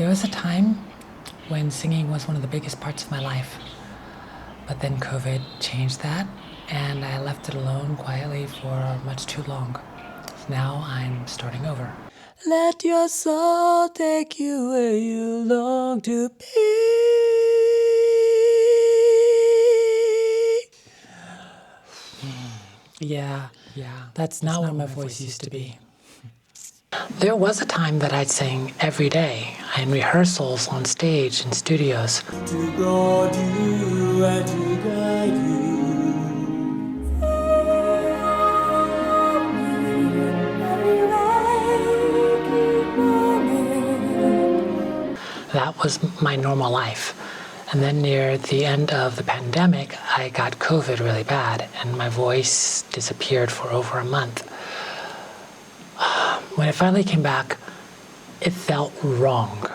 There was a time when singing was one of the biggest parts of my life, but then COVID changed that, and I left it alone quietly for much too long. So now I'm starting over. Let your soul take you where you long to be. Yeah, that's not where my voice used to be. There was a time that I'd sing every day in rehearsals, on stage, in studios. To guard you and to guide you. That was my normal life. And then near the end of the pandemic, I got COVID really bad, and my voice disappeared for over a month. When it finally came back, it felt wrong.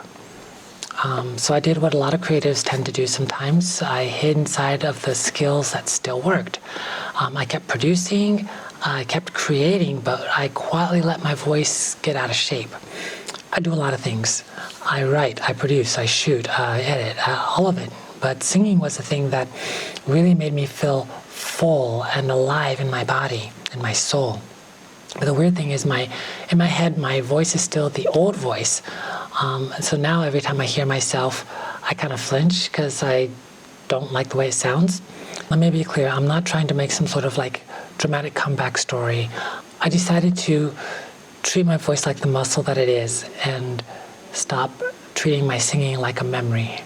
So I did what a lot of creatives tend to do sometimes. I hid inside of the skills that still worked. I kept producing, I kept creating, but I quietly let my voice get out of shape. I do a lot of things. I write, I produce, I shoot, I edit, all of it. But singing was the thing that really made me feel full and alive in my body, in my soul. But the weird thing is in my head, my voice is still the old voice. So now every time I hear myself, I kind of flinch because I don't like the way it sounds. Let me be clear, I'm not trying to make some sort of like dramatic comeback story. I decided to treat my voice like the muscle that it is and stop treating my singing like a memory.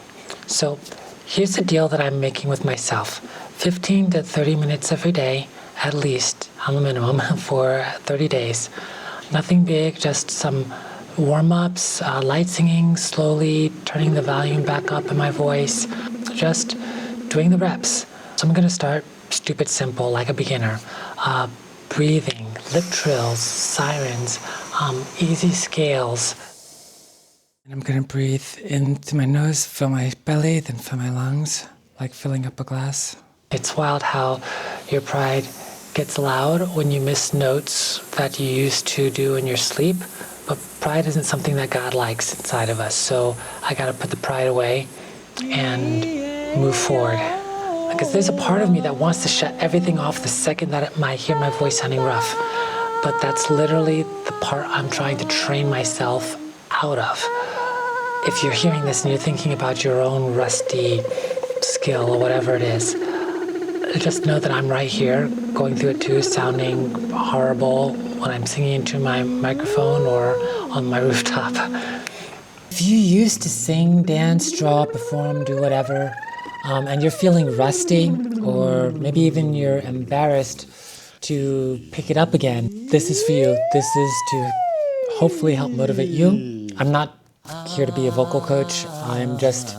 So here's the deal that I'm making with myself. 15 to 30 minutes every day, at least, on the minimum, for 30 days. Nothing big, just some warm-ups, light singing, slowly turning the volume back up in my voice, just doing the reps. So I'm gonna start stupid simple, like a beginner. Breathing, lip trills, sirens, easy scales. And I'm gonna breathe into my nose, fill my belly, then fill my lungs, like filling up a glass. It's wild how your pride gets loud when you miss notes that you used to do in your sleep, but pride isn't something that God likes inside of us, so I gotta put the pride away and move forward. Because there's a part of me that wants to shut everything off the second that I hear my voice sounding rough, but that's literally the part I'm trying to train myself out of. If you're hearing this and you're thinking about your own rusty skill or whatever it is, just know that I'm right here, going through it too, sounding horrible when I'm singing into my microphone or on my rooftop. If you used to sing, dance, draw, perform, do whatever, and you're feeling rusty, or maybe even you're embarrassed to pick it up again, this is for you. This is to hopefully help motivate you. I'm not here to be a vocal coach. I'm just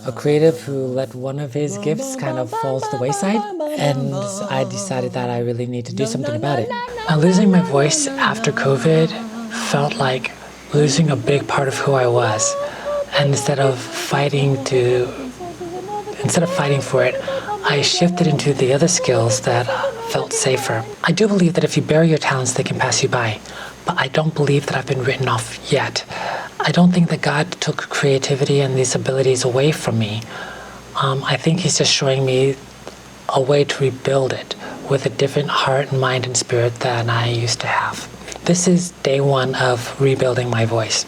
a creative who let one of his gifts kind of fall to the wayside, and I decided that I really need to do something about it. Losing my voice after COVID felt like losing a big part of who I was, and instead of fighting for it, I shifted into the other skills that felt safer. I do believe that if you bury your talents, they can pass you by, but I don't believe that I've been written off yet. I don't think that God took creativity and these abilities away from me. I think He's just showing me a way to rebuild it with a different heart and mind and spirit than I used to have. This is day one of rebuilding my voice.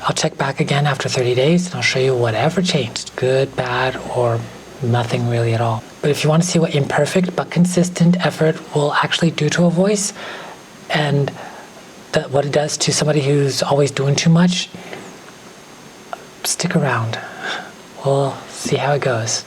I'll check back again after 30 days and I'll show you whatever changed, good, bad, or nothing really at all. But if you want to see what imperfect but consistent effort will actually do to a voice, and what it does to somebody who's always doing too much, stick around. We'll see how it goes.